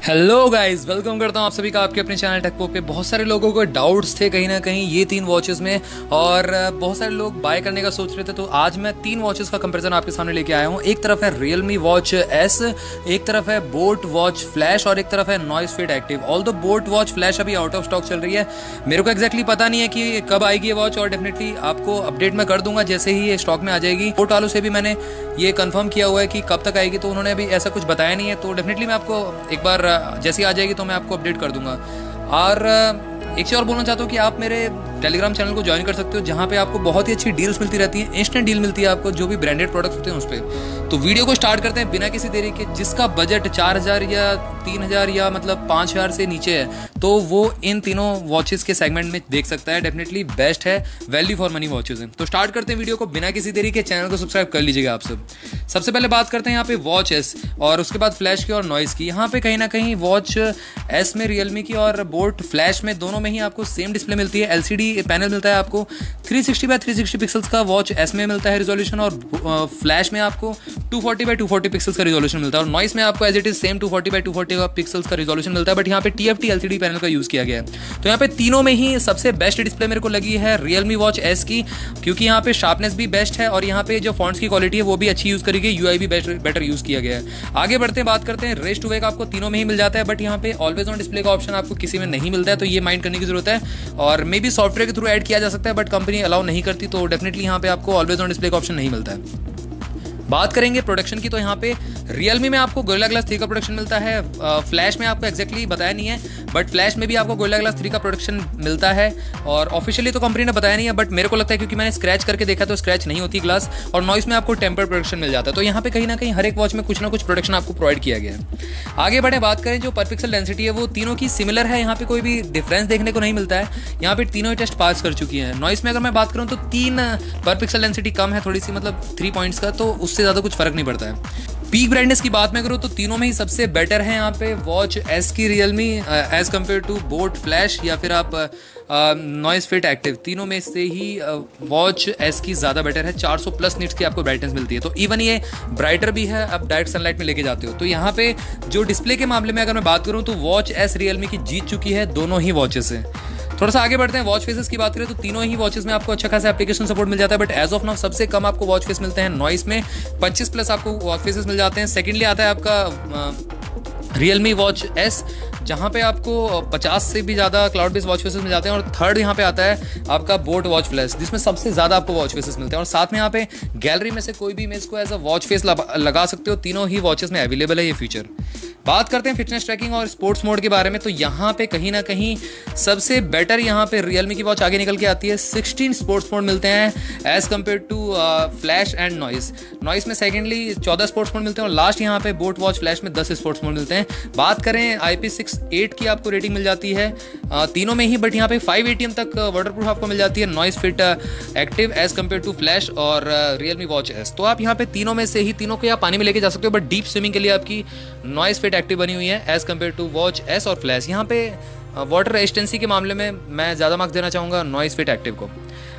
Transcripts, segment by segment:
Hello guys, welcome करता हूँ आप सभी का आपके अपने चैनल टेकपो पे। बहुत सारे लोगों को डाउट्स थे कहीं ना कहीं ये तीन वॉचेस में, और बहुत सारे लोग बाय करने का सोच रहे थे। तो आज मैं तीन वॉचेस का कंपैरिजन आपके सामने लेके आया हूँ। एक तरफ है Realme Watch S, एक तरफ है बोट वॉच फ्लैश और एक तरफ है Noise Fit active. Although boat Watch flash अभी आउट ऑफ स्टॉक चल रही है। मेरे को एक्जैक्टली पता नहीं है कि कब आएगी ये वॉच, और डेफिनेटली आपको अपडेट मैं कर दूंगा जैसे ही ये स्टॉक में आ जाएगी। बोट वालों से भी मैंने ये कंफर्म किया हुआ है कि कब तक आएगी, तो उन्होंने अभी ऐसा कुछ बताया नहीं है। तो डेफिनेटली मैं आपको एक बार जैसे आ जाएगी तो मैं आपको अपडेट कर दूंगा। और एक चीज़ और बोलना चाहता हूँ कि आप मेरे टेलीग्राम चैनल को ज्वाइन कर सकते हो, जहाँ पे आपको बहुत ही अच्छी डील्स मिलती रहती हैं। इंस्टेंट डील मिलती है आपको जो भी ब्रांडेड प्रोडक्ट्स होते हैं उस पर। तो वीडियो को स्टार्ट करते हैं बिना किसी देरी के। जिसका बजट 4000 या 3000 या मतलब 5000 से नीचे है तो वो इन तीनों वॉचेस के सेगमेंट में देख सकता है। डेफिनेटली बेस्ट है, वैल्यू फॉर मनी वॉचेस हैं। तो स्टार्ट करते हैं वीडियो को बिना किसी देरी के। चैनल को सब्सक्राइब कर लीजिएगा आप सब। सबसे पहले बात करते हैं यहाँ पे वॉच एस और उसके बाद फ्लैश की और नॉइस की। यहाँ पे कहीं ना कहीं वॉच एस में रियलमी की और बोट फ्लैश में दोनों में ही आपको सेम डिस्प्ले मिलती है। एलसीडी पैनल मिलता है आपको। 360x360 पिक्सल्स का वॉच एस में मिलता है रिजोल्यूशन, और फ्लैश में आपको 240x240 पिक्सल्स का रिजोल्यूशन मिलता है। और नॉइस में आपको as it is same 240x240 pixels का रिजोल्यूशन मिलता है, बट यहाँ पे TFT LCD पैनल का यूज किया गया है। तो यहाँ पे तीनों में ही सबसे बेस्ट डिस्प्ले मेरे को लगी है रियलमी वॉच एस की, क्योंकि यहाँ पे शार्पनेस भी बेस्ट है और यहाँ पे जो फॉन्ट्स की क्वालिटी है वो भी अच्छी यूज करेगी। UI भी बेटर यूज किया गया है। आगे बढ़ते हैं, बात करते हैं रेस्ट टू वेक। आपको तीनों में ही मिल जाता है, बट यहाँ पे ऑलवेज ऑन डिस्प्ले का ऑप्शन आपको किसी में नहीं मिलता है, तो ये माइंड करने की जरूरत है। और मे बी सॉफ्टवेयर के थ्रू ऐड किया जा सकता है, बट कंपनी अलाउ नहीं करती, तो डेफिनेटली यहाँ पे आपको ऑलवेज ऑन डिस्प्ले का ऑप्शन नहीं मिलता है। बात करेंगे प्रोडक्शन की, तो यहाँ पे Realme में आपको Gorilla Glass 3 का प्रोडक्शन मिलता है। फ्लैश में आपको एक्जैक्टली बताया नहीं है, बट फ्लैश में भी आपको Gorilla Glass 3 का प्रोडक्शन मिलता है। और ऑफिशियली तो कंपनी ने बताया नहीं है, बट मेरे को लगता है क्योंकि मैंने स्क्रैच करके देखा तो स्क्रैच नहीं होती ग्लास। और नॉइस में आपको टेम्पर प्रोडक्शन मिल जाता है। तो यहाँ पे कहीं ना कहीं हर एक वॉच में कुछ ना कुछ प्रोडक्शन आपको प्रोवाइड किया गया है। आगे बढ़े, बात करें जो पर पिक्सल डेंसिटी है वो तीनों की सिमिलर है। यहाँ पे कोई भी डिफरेंस देखने को नहीं मिलता है। यहाँ पे तीनों ही टेस्ट पास कर चुकी हैं। नॉइस में अगर मैं बात करूँ तो 3 पर पिक्सल डेंसिटी कम है थोड़ी सी, मतलब 3 पॉइंट्स का, तो उससे ज़्यादा कुछ फर्क नहीं पड़ता है। पीक ब्राइटनेस की बात मैं करूँ तो तीनों में ही सबसे बेटर है यहाँ पे वॉच एस की Realme as compare to Boat Flash या फिर आप नॉइस फिट एक्टिव। तीनों में से ही वॉच एस की ज़्यादा बेटर है। 400+ निट्स की आपको ब्राइटनेस मिलती है। तो इवन ये ब्राइटर भी है, आप डायरेक्ट सनलाइट में लेके जाते हो। तो यहाँ पे जो डिस्प्ले के मामले में अगर मैं बात करूँ तो वॉच एस रियलमी की जीत चुकी है दोनों ही वॉचेस से। थोड़ा सा आगे बढ़ते हैं, वॉच फेसेस की बात करें तो तीनों ही वॉचेस में आपको अच्छा खासा एप्लीकेशन सपोर्ट मिल जाता है, बट एज ऑफ नाउ सबसे कम आपको वॉच फेस मिलते हैं नॉइस में। 25+ आपको वॉच फेसेस मिल जाते हैं। सेकेंडली आता है आपका रियलमी वॉच एस, जहाँ पे आपको 50 से भी ज़्यादा क्लाउड बेस्ड वॉच फेसेस मिल जाते हैं। और थर्ड यहाँ पे आता है आपका बोट वॉच फ्लैश, जिसमें सबसे ज़्यादा आपको वॉच फेसेस मिलते हैं। और साथ में यहाँ पे गैलरी में से कोई भी इमेज को एज अ वॉच फेस लगा सकते हो। तीनों ही वॉचेस में अवेलेबल है ये फीचर। बात करते हैं फिटनेस ट्रैकिंग और स्पोर्ट्स मोड के बारे में, तो यहाँ पे कहीं ना कहीं सबसे बेटर यहाँ पे रियलमी की वॉच आगे निकल के आती है। 16 स्पोर्ट्स मोड मिलते हैं as compare to Flash and Noise. Noise में सेकेंडली 14 स्पोर्ट्स मोड मिलते हैं, और लास्ट यहाँ पे बोट वॉच फ्लैश में 10 स्पोर्ट्स मोड मिलते हैं। बात करें IP68 की आपको रेटिंग मिल जाती है तीनों में ही, बट यहाँ पे 5 ATM तक वाटरप्रूफ आपको मिल जाती है Noise Fit Active as compare to Flash और रियलमी वॉच एस। तो आप यहाँ पे तीनों में से ही तीनों को आप पानी में लेके जा सकते हो, बट डीप स्विमिंग के लिए आपकी नॉइस फिट एक्टिव बनी हुई है as compare to Watch S और फ्लैश। यहाँ पे वाटर रेजिस्टेंसी के मामले में मैं ज़्यादा मार्क्स देना चाहूँगा नॉइस फिट एक्टिव को।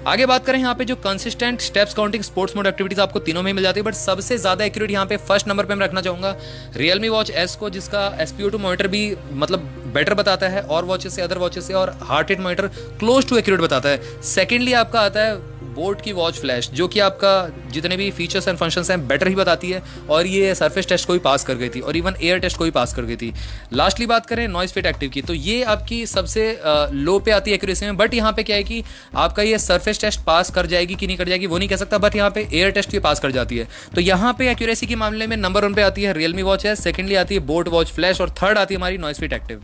आगे बात करें यहाँ पे जो consistent steps counting sports mode activities आपको तीनों में मिल जाती है, बट सबसे ज़्यादा एक्यूरेट यहाँ पे फर्स्ट नंबर पे मैं रखना चाहूँगा रियलमी वॉच एस को, जिसका SpO2 मॉनिटर भी मतलब बेटर बताता है और वॉचेस से, अदर वॉचेस से, और heart rate monitor close to accurate बताता है। सेकेंडली आपका आता है बोट की वॉच फ्लैश, जो कि आपका जितने भी फीचर्स एंड फंक्शंस हैं बेटर ही बताती है, और ये सरफेस टेस्ट को भी पास कर गई थी और इवन एयर टेस्ट को भी पास कर गई थी। लास्टली बात करें नॉइस फिट एक्टिव की, तो ये आपकी सबसे लो पे आती है एक्यूरेसी में, बट यहाँ पे क्या है कि आपका ये सरफेस टेस्ट पास कर जाएगी कि नहीं कर जाएगी वो नहीं कह सकता, बट यहाँ पे एयर टेस्ट भी पास कर जाती है। तो यहाँ पे एक्यूरेसी के मामले में नंबर 1 पे आती है रियलमी वॉच है, सेकेंडली आती है बोट वॉच फ्लैश, और थर्ड आती है हमारी नॉइस फिट एक्टिव।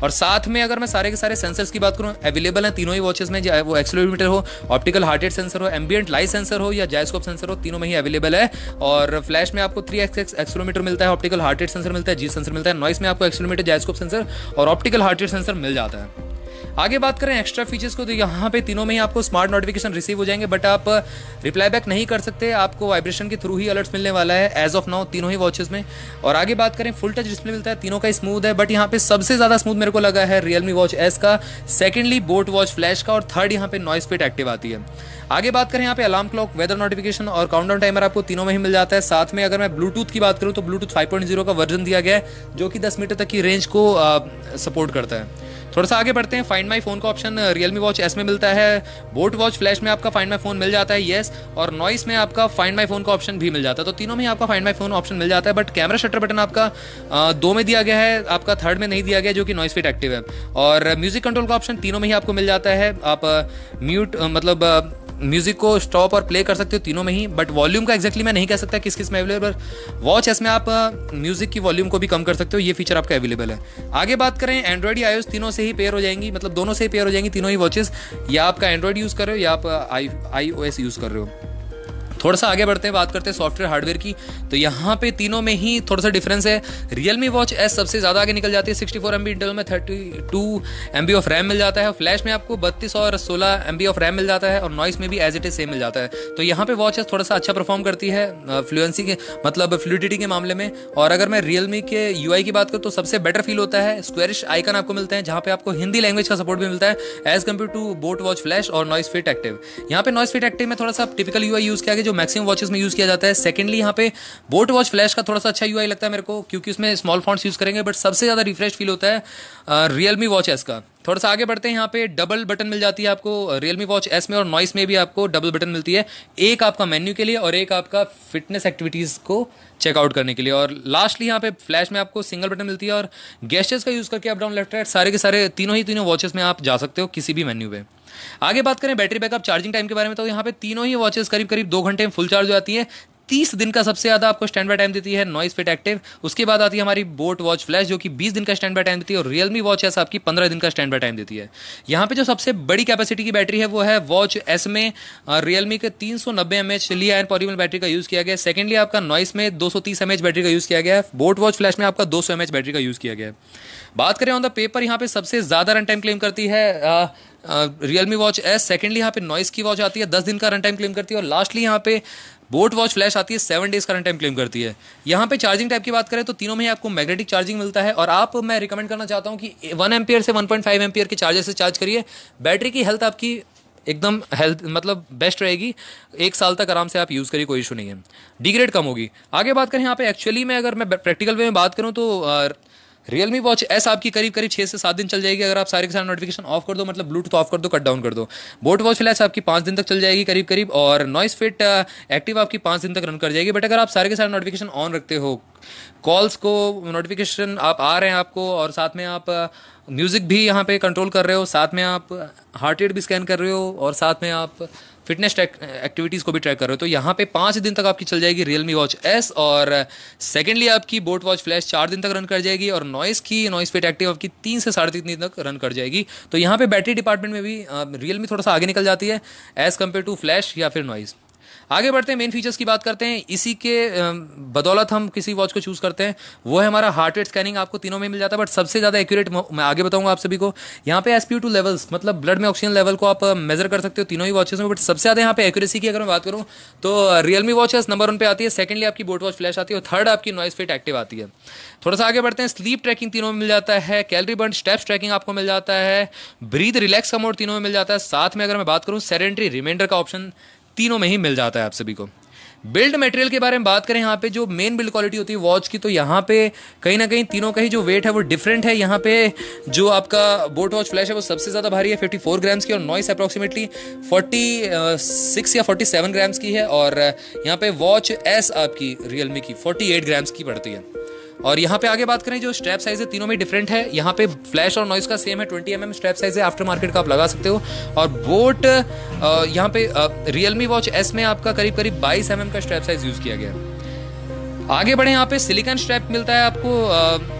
और साथ में अगर मैं सारे के सारे सेंसर्स की बात करूँ, अवेलेबल हैं तीनों ही वॉचेस में, चाहे वो एक्सेलेरोमीटर हो, ऑप्टिकल हार्ट रेट सेंसर हो, एम्बिएंट लाइट सेंसर हो या जायस्कोप सेंसर हो, तीनों में ही अवेलेबल है। और फ्लैश में आपको 3x एक्सेलेरोमीटर मिलता है, ऑप्टिकल हार्ट रेट सेंसर मिलता है, जी सेंसर मिलता है। नॉइस में आपको एक्सेलेरोमीटर, जायस्कोप सेंसर और ऑप्टिकल हार्ट रेट सेंसर मिल जाता है। आगे बात करें एक्स्ट्रा फीचर्स को, तो यहाँ पे तीनों में ही आपको स्मार्ट नोटिफिकेशन रिसीव हो जाएंगे, बट आप रिप्लाई बैक नहीं कर सकते, आपको वाइब्रेशन के थ्रू ही अलर्ट्स मिलने वाला है एज ऑफ नाउ तीनों ही वॉचेस में। और आगे बात करें फुल टच डिस्प्ले मिलता है, तीनों का स्मूथ है, बट यहाँ पे सबसे ज़्यादा स्मूथ मेरे को लगा है Realme Watch S का, सेकेंडली बोट वॉच फ्लैश का, और थर्ड यहाँ पे नॉइस फिट एक्टिव आती है। आगे बात करें यहाँ पे अलार्म क्लॉक, वेदर नोटिफिकेशन और काउंटडाउन टाइमर आपको तीनों में ही मिल जाता है। साथ में अगर मैं ब्लूटूथ की बात करूँ तो ब्लूटूथ 5.0 का वर्जन दिया गया है जो कि 10 मीटर तक की रेंज को सपोर्ट करता है। थोड़ा सा आगे बढ़ते हैं, फाइंड माई फोन का ऑप्शन Realme Watch S में मिलता है, बोट वॉच फ्लैश में आपका फाइंड माई फोन मिल जाता है येस, और नॉइस में आपका फाइंड माई फोन का ऑप्शन भी मिल जाता है। तो तीनों में आपका फाइंड माई फोन ऑप्शन मिल जाता है, बट कैमरा शटर बटन आपका 2 में दिया गया है, आपका थर्ड में नहीं दिया गया जो कि नॉइस फिट एक्टिव है। और म्यूजिक कंट्रोल का ऑप्शन तीनों में ही आपको मिल जाता है, आप म्यूट मतलब म्यूजिक को स्टॉप और प्ले कर सकते हो तीनों में ही, बट वॉल्यूम का एक्जैक्टली मैं नहीं कह सकता किस किस में अवेलेबल। वॉच एस में आप म्यूजिक की वॉल्यूम को भी कम कर सकते हो, ये फीचर आपका अवेलेबल है। आगे बात करें एंड्रॉइड या iOS तीनों से ही पेयर हो जाएंगी, मतलब दोनों से ही पेयर हो जाएंगी तीनों ही वॉचेस, या आपका एंड्रॉइड यूज़ कर रहे हो या आप iOS यूज़ कर रहे हो। थोड़ा सा आगे बढ़ते हैं, बात करते हैं सॉफ्टवेयर हार्डवेयर की, तो यहाँ पे तीनों में ही थोड़ा सा डिफरेंस है। Realme Watch S सबसे ज़्यादा आगे निकल जाती है, 64 MB इंटरनल में 32 MB ऑफ रैम मिल जाता है, फ्लैश में आपको 32 और 16 MB ऑफ रैम मिल जाता है, और नॉइस में भी एज इट इज सेम मिल जाता है। तो यहाँ पे Watch S थोड़ा सा अच्छा परफॉर्म करती है फ्लुएंसी के मतलब फ्लूइडिटी के मामले में। और अगर मैं Realme के UI की बात करूँ तो सबसे बेटर फील होता है, स्क्वेरिश आइकन आपको मिलते हैं जहाँ पे आपको हिंदी लैंग्वेज का सपोर्ट भी मिलता है as compare to Boat Watch Flash और नॉइस फिट एक्टिव। यहाँ पे नॉइस फिट एक्टिव में थोड़ा सा टिपिकल UI यूज़ किया गया जो मैक्सिमम वॉचेस में यूज़ किया जाता है। सेकेंडली यहाँ पे बोट वॉच फ्लैश का थोड़ा सा अच्छा UI लगता है मेरे को, क्योंकि उसमें स्मॉल फॉन्ट्स यूज़ करेंगे, बट सबसे ज़्यादा रिफ्रेश फील होता है Realme Watch S का। थोड़ा सा आगे बढ़ते हैं, यहाँ पे डबल बटन मिल जाती है आपको Realme Watch S में, और नॉइस में भी आपको डबल बटन मिलती है, एक आपका मेन्यू के लिए और एक आपका फिटनेस एक्टिविटीज़ को चेकआउट करने के लिए। और लास्टली यहाँ पे फ्लैश में आपको सिंगल बटन मिलती है, और गेस्चर्स का यूज़ करके आप डाउन लेफ्ट राइट सारे के सारे तीनों वॉचेस में आप जा सकते हो किसी भी मेन्यू पे। आगे बात करें बैटरी बैकअप चार्जिंग टाइम के बारे में, तो यहाँ पे तीनों ही वॉचेस करीब करीब 2 घंटे में फुल चार्ज हो जाती है। 30 दिन का सबसे ज़्यादा आपको स्टैंड बाय टाइम देती है नॉइस फिट एक्टिव, उसके बाद आती है हमारी बोट वॉच फ्लैश जो कि 20 दिन का स्टैंड बाय टाइम देती है, और Realme Watch S आपकी 15 दिन का स्टैंड बाय टाइम देती है। यहाँ पे जो सबसे बड़ी कैपेसिटी की बैटरी है वो है वॉच S में Realme के 390 mAh lithium ion polymer battery का यूज़ किया गया है। सेकेंडली आपका नॉइस में 230 mAh बैटरी का यूज़ किया गया है, बोट वॉच फ्लैश में आपका 200 mAh बैटरी का यूज़ किया गया है। बात करें ऑन द पेपर, यहाँ पे सबसे ज़्यादा रन टाइम क्लेम करती है Realme Watch S, सेकेंडली यहाँ पे नॉइस की वॉच आती है 10 दिन का रन टाइम क्लेम करती है, और लास्टली यहाँ पे बोट वॉच फ्लैश आती है 7 डेज का रन टाइम क्लेम करती है। यहाँ पे चार्जिंग टाइप की बात करें तो तीनों में ही आपको मैग्नेटिक चार्जिंग मिलता है, और मैं रिकमेंड करना चाहता हूँ कि 1 एम्पियर से 1.5 एम्पियर के चार्जर से चार्ज करिए, बैटरी की हेल्थ आपकी एकदम हेल्थ मतलब बेस्ट रहेगी, 1 साल तक आराम से आप यूज़ करिए, कोई इशू नहीं है, डिग्रेड कम होगी। आगे बात करें यहाँ पे एक्चुअली में अगर मैं प्रैक्टिकल वे में बात करूँ तो Realme Watch S आपकी करीब करीब 6 से 7 दिन चल जाएगी अगर आप सारे के सारे नोटिफिकेशन ऑफ कर दो, मतलब ब्लूटूथ ऑफ कर दो, कट डाउन कर दो। बोट वॉच फ्लैश आपकी 5 दिन तक चल जाएगी करीब करीब, और नॉइस फिट एक्टिव आपकी 5 दिन तक रन कर जाएगी। बट अगर आप सारे के सारे नोटिफिकेशन ऑन रखते हो, कॉल्स को नोटिफिकेशन आप आ रहे हैं आपको, और साथ में आप म्यूज़िक भी यहाँ पे कंट्रोल कर रहे हो, साथ में आप हार्ट रेट भी स्कैन कर रहे हो, और साथ में आप फिटनेस एक्टिविटीज़ को भी ट्रैक कर रहे हो, तो यहाँ पे 5 दिन तक आपकी चल जाएगी Realme Watch S। और सेकेंडली आपकी बोट वॉच फ्लैश 4 दिन तक रन कर जाएगी, और नॉइस फिट एक्टिव आपकी 3 से 3.5 दिन तक रन कर जाएगी। तो यहाँ पे बैटरी डिपार्टमेंट में भी Realme थोड़ा सा आगे निकल जाती है एज़ कम्पेयर टू फ्लैश या फिर नॉइस। आगे बढ़ते हैं, मेन फीचर्स की बात करते हैं, इसी के बदौलत हम किसी वॉच को चूज़ करते हैं, वो है हमारा हार्ट रेट स्कैनिंग, आपको तीनों में मिल जाता है, बट सबसे ज़्यादा एक्यूरेट मैं आगे बताऊंगा आप सभी को। यहाँ पे SpO2 लेवल्स मतलब ब्लड में ऑक्सीजन लेवल को आप मेजर कर सकते हो तीनों ही वॉचेस में, बट सबसे ज़्यादा यहाँ पे एक्यूरेसी की अगर मैं बात करूँ तो Realme Watch S नंबर 1 पे आती है, सेकेंडली आपकी बोट वॉच फ्लैश आती है, और थर्ड आपकी नॉइस फिट एक्टिव आती है। थोड़ा सा आगे बढ़ते हैं, स्लीप ट्रैकिंग तीनों में मिल जाता है, कैलोरी बर्न स्टेप्स ट्रैकिंग आपको मिल जाता है, ब्रीथ रिलैक्स का मोड तीनों में मिल जाता है, साथ में अगर मैं बात करूँ सेडेंटरी रिमाइंडर का ऑप्शन तीनों में ही मिल जाता है आप सभी को। बिल्ड मटेरियल के बारे में बात करें, यहाँ पे जो मेन बिल्ड क्वालिटी होती है वॉच की, तो यहाँ पे कहीं ना कहीं तीनों का ही जो वेट है वो डिफरेंट है। यहाँ पे जो आपका बोट वॉच फ्लैश है वो सबसे ज़्यादा भारी है 54 ग्राम्स की, और नॉइस अप्रॉक्सीमेटली 46 या 47 ग्राम्स की है, और यहाँ पे वॉच S आपकी Realme की 48 ग्राम्स की पड़ती है। और यहाँ पे आगे बात करें जो स्ट्रैप साइज है तीनों में डिफरेंट है, यहाँ पे फ्लैश और नॉइस का सेम है, 20 mm स्ट्रैप साइज है, आफ्टर मार्केट का आप लगा सकते हो, और बोट यहाँ पे Realme Watch S में आपका करीब करीब 22 mm का स्ट्रैप साइज यूज़ किया गया है। आगे बढ़े, यहाँ पे सिलिकॉन स्ट्रैप मिलता है आपको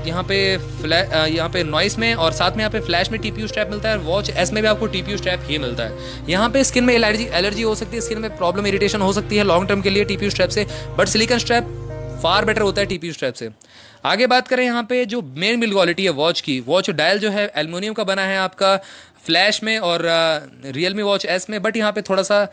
यहाँ पे नॉइस में, और साथ में यहाँ पे फ्लैश में TPU स्ट्रैप मिलता है, और वॉच S में भी आपको TPU स्ट्रैप ही मिलता है। यहाँ पे स्किन में एलर्जी हो सकती है, स्किन में प्रॉब्लम इरिटेशन हो सकती है लॉन्ग टर्म के लिए TPU स्ट्रैप से, but silicone strap far better होता है TPU स्ट्रैप से। आगे बात करें यहाँ पे जो मेन बिल्ड क्वालिटी है वॉच की, वॉच डायल जो है एल्युमिनियम का बना है आपका फ्लैश में और Realme वॉच एस में, बट यहाँ पे थोड़ा सा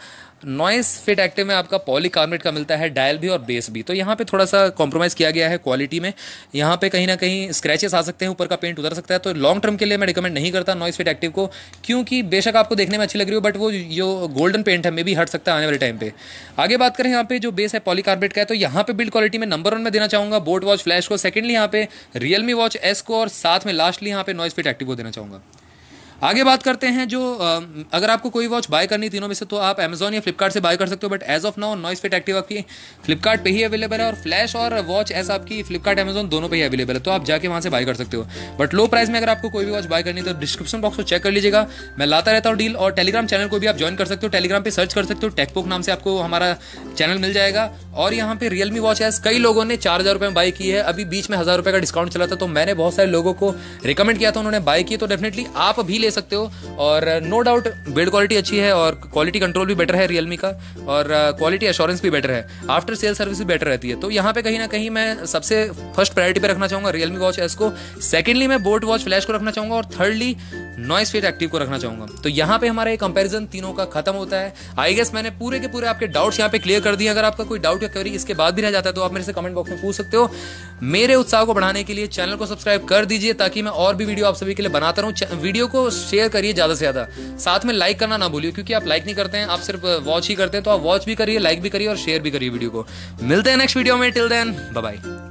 नॉइस फिट एक्टिव में आपका पॉलीकार्बोनेट का मिलता है, डायल भी और बेस भी। तो यहाँ पे थोड़ा सा कॉम्प्रोमाइज़ किया गया है क्वालिटी में। यहाँ पे कहीं ना कहीं स्क्रैचेस आ सकते हैं, ऊपर का पेंट उतर सकता है, तो लॉन्ग टर्म के लिए मैं रिकमेंड नहीं करता नॉइस फिट एक्टिव को, क्योंकि बेशक आपको देखने में अच्छी लग रही हो बट वो जो गोल्डन पेंट है मे भी हट सकता है आने वाले टाइम पे। आगे बात करें यहाँ पे जो बेस है पॉलीकार्बोनेट का है, तो यहाँ पे बिल्ड क्वालिटी में नंबर 1 में देना चाहूँगा बोट वॉच फ्लैश को, सेकेंडली यहाँ पे Realme वॉच एस को, और साथ में लास्टली यहाँ पे नॉइस फिट एक्टिव को देना चाहूँगा। आगे बात करते हैं जो अगर आपको कोई वॉच बाय करनी तीनों में से, तो आप Amazon या फ्लिपकार्ट से बाय कर सकते हो, but as of now Noise Fit Active आपकी फ्लिपकार्ट पे ही अवेलेबल है, और फ्लैश और वॉच एस आपकी फ्लिपकार्ट Amazon दोनों पे ही अवेलेबल है, तो आप जाके वहाँ से बाय कर सकते हो। बट लो प्राइस में अगर आपको कोई भी वॉच बाय करनी है तो डिस्क्रिप्शन बॉक्स को चेक कर लीजिएगा, मैं लाता रहता हूँ डील। और टेलीग्राम चैनल को भी आप ज्वाइन कर सकते हो, टेलीग्राम पे सर्च कर सकते हो, टेकपोक नाम से आपको हमारा चैनल मिल जाएगा। और यहाँ पे Realme वॉच एस कई लोगों ने 4000 रुपये में बाय की है, अभी बीच में 1000 रुपये का डिस्काउंट चला था, तो मैंने बहुत सारे लोगों को रिकमेंड किया था, उन्होंने बाय की, तो डेफिनेटली आप भी ले सकते हो। और नो डाउट बिल्ड क्वालिटी अच्छी है और क्वालिटी कंट्रोल भी बेटर है Realme का, और क्वालिटी एश्योरेंस भी बेटर है, आफ्टर सेल सर्विस भी बेटर रहती है। तो यहाँ पे कहीं ना कहीं मैं सबसे फर्स्ट प्रायोरिटी पे रखना चाहूँगा Realme वॉच एस को, सेकेंडली मैं बोट वॉच फ्लैश को रखना चाहूँगा, और थर्डली नॉइस फिट एक्टिव को रखना चाहूँगा। तो यहाँ पे हमारा एक कंपैरिजन तीनों का खत्म होता है। आई गेस मैंने पूरे के पूरे आपके डाउट्स यहाँ पे क्लियर कर दिए। अगर आपका कोई डाउट या क्वेरी इसके बाद भी रह जाता है तो आप मेरे से कमेंट बॉक्स में पूछ सकते हो। मेरे उत्साह को बढ़ाने के लिए चैनल को सब्सक्राइब कर दीजिए, ताकि मैं और भी वीडियो आप सभी के लिए बनाता रहूँ। वीडियो को शेयर करिए ज़्यादा से ज़्यादा, साथ में लाइक करना ना भूलिए, क्योंकि आप लाइक नहीं करते हैं, आप सिर्फ वॉच ही करते हैं। तो आप वॉच भी करिए, लाइक भी करिए और शेयर भी करिए वीडियो को। मिलते हैं नेक्स्ट वीडियो में, टिल देन बाय बाय।